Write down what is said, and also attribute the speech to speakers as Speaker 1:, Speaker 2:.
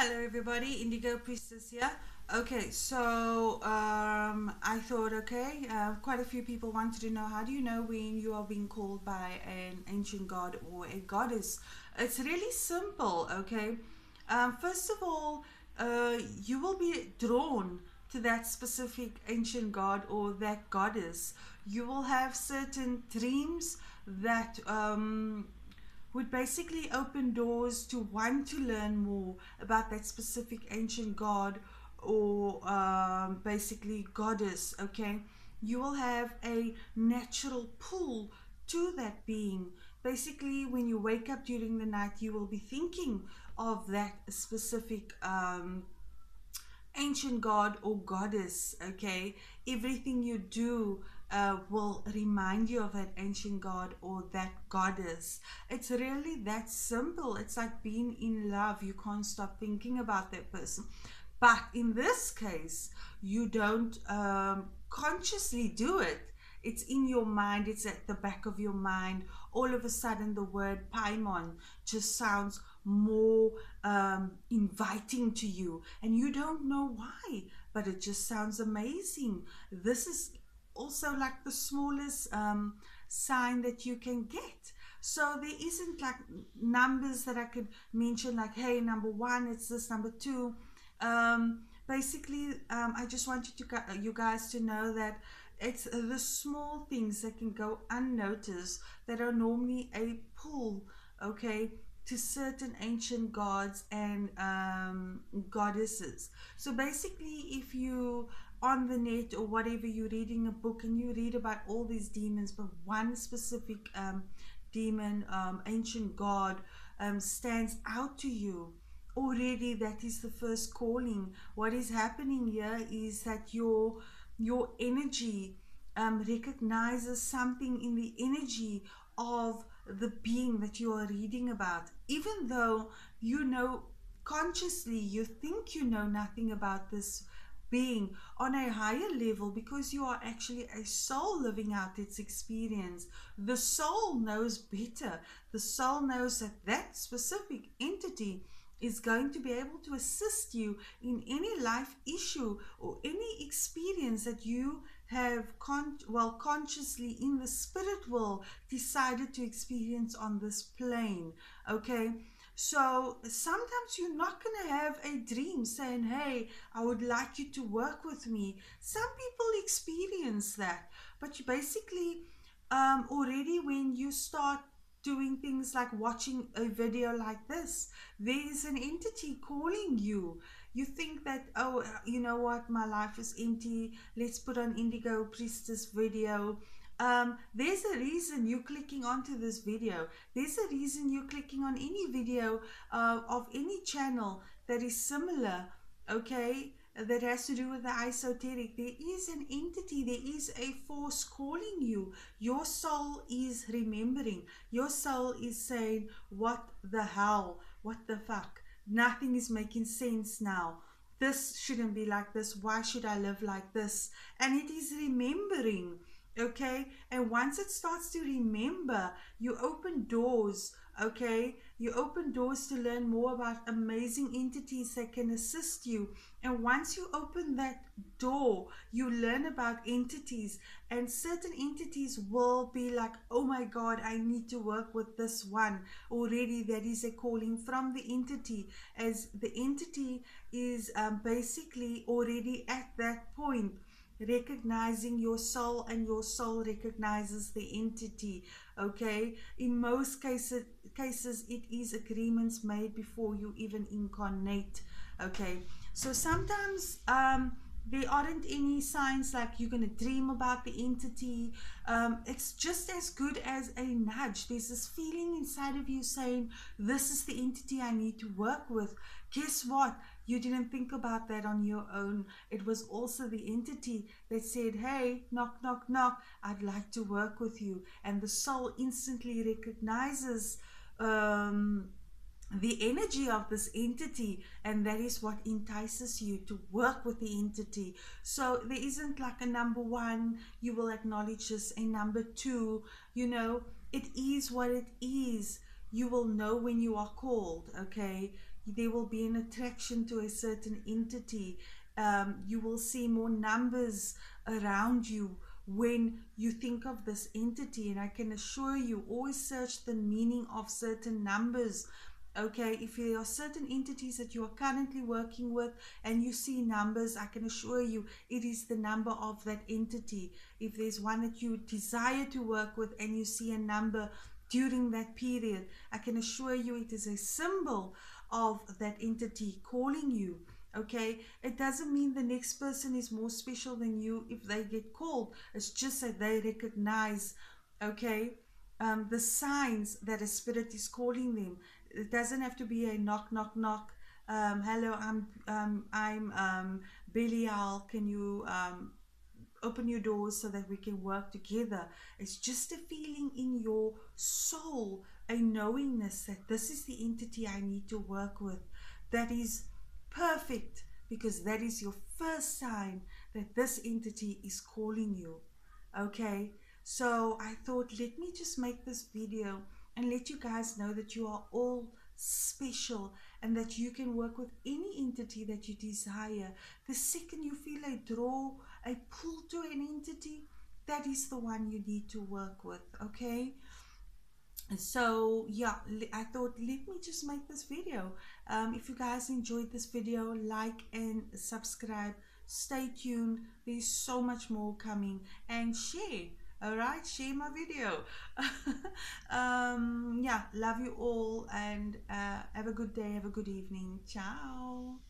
Speaker 1: Hello everybody, Indigo Priestess here. Okay, so I thought, quite a few people wanted to know, how do you know when you are being called by an ancient god or a goddess? It's really simple, okay? First of all, you will be drawn to that specific ancient god or that goddess. You will have certain dreams that would basically open doors to want to learn more about that specific ancient god or basically goddess. Okay, you will have a natural pull to that being. Basically, when you wake up during the night, you will be thinking of that specific ancient god or goddess. Okay, everything you do will remind you of that ancient god or that goddess. It's really that simple. It's like being in love. You can't stop thinking about that person. But in this case, you don't consciously do it. It's in your mind, it's at the back of your mind. All of a sudden, the word Paimon just sounds more inviting to you, and you don't know why, but it just sounds amazing. This is also like the smallest sign that you can get. So there isn't like numbers that I could mention, like, hey, number one, it's this, number two. Basically, I just want you guys to know that it's the small things that can go unnoticed that are normally a pull, okay, to certain ancient gods and goddesses. So basically, if you on the net or whatever, you're reading a book and you read about all these demons, but one specific demon, ancient god, stands out to you, already that is the first calling. What is happening here is that your energy recognizes something in the energy of the being that you are reading about, even though you know consciously, you think you know nothing about this being on a higher level, because you are actually a soul living out its experience. The soul knows better. The soul knows that that specific entity is going to be able to assist you in any life issue or any experience that you have consciously in the spirit world decided to experience on this plane. Okay, so sometimes you're not going to have a dream saying, hey, I would like you to work with me. Some people experience that, but you basically already, when you start doing things like watching a video like this, there is an entity calling you. You think that, oh, you know what, my life is empty, let's put on Indigo Priestess video. There's a reason you're clicking onto this video. There's a reason you're clicking on any video of any channel that is similar, okay, that has to do with the esoteric. There is an entity, there is a force calling you. Your soul is remembering. Your soul is saying, what the hell? What the fuck? Nothing is making sense now. This shouldn't be like this. Why should I live like this? And it is remembering, okay? And once it starts to remember, you open doors, okay? You open doors to learn more about amazing entities that can assist you. And once you open that door, you learn about entities, and certain entities will be like, oh my God, I need to work with this one. Already that is a calling from the entity, as the entity is basically already at that point, recognizing your soul, and your soul recognizes the entity. Okay, in most cases it is agreements made before you even incarnate. Okay, so sometimes there aren't any signs like you're going to dream about the entity. It's just as good as a nudge. There's this feeling inside of you saying, this is the entity I need to work with. Guess what? You didn't think about that on your own. It was also the entity that said, hey, knock, knock, knock, I'd like to work with you. And the soul instantly recognizes the energy of this entity, and that is what entices you to work with the entity. So there isn't like a number one, you will acknowledge this, a number two, you know, it is what it is. You will know when you are called, okay? there will be an attraction to a certain entity. You will see more numbers around you when you think of this entity. And I can assure you, always search the meaning of certain numbers. Okay, if there are certain entities that you are currently working with and you see numbers, I can assure you it is the number of that entity. If there's one that you desire to work with and you see a number during that period, I can assure you it is a symbol of that entity calling you. Okay, it doesn't mean the next person is more special than you if they get called. It's just that they recognize, okay, the signs that a spirit is calling them. It doesn't have to be a knock, knock, knock. Hello, I'm Belial. Can you open your doors so that we can work together? It's just a feeling in your soul, a knowingness that this is the entity I need to work with. That is perfect, because that is your first sign that this entity is calling you. Okay, so I thought, let me just make this video and let you guys know that you are all special and that you can work with any entity that you desire. The second you feel a draw, a pull to an entity, that is the one you need to work with. Okay, so yeah, I thought, let me just make this video. If you guys enjoyed this video, like and subscribe. Stay tuned, there's so much more coming, and share. All right, share my video. Yeah, love you all, and have a good day, have a good evening. Ciao.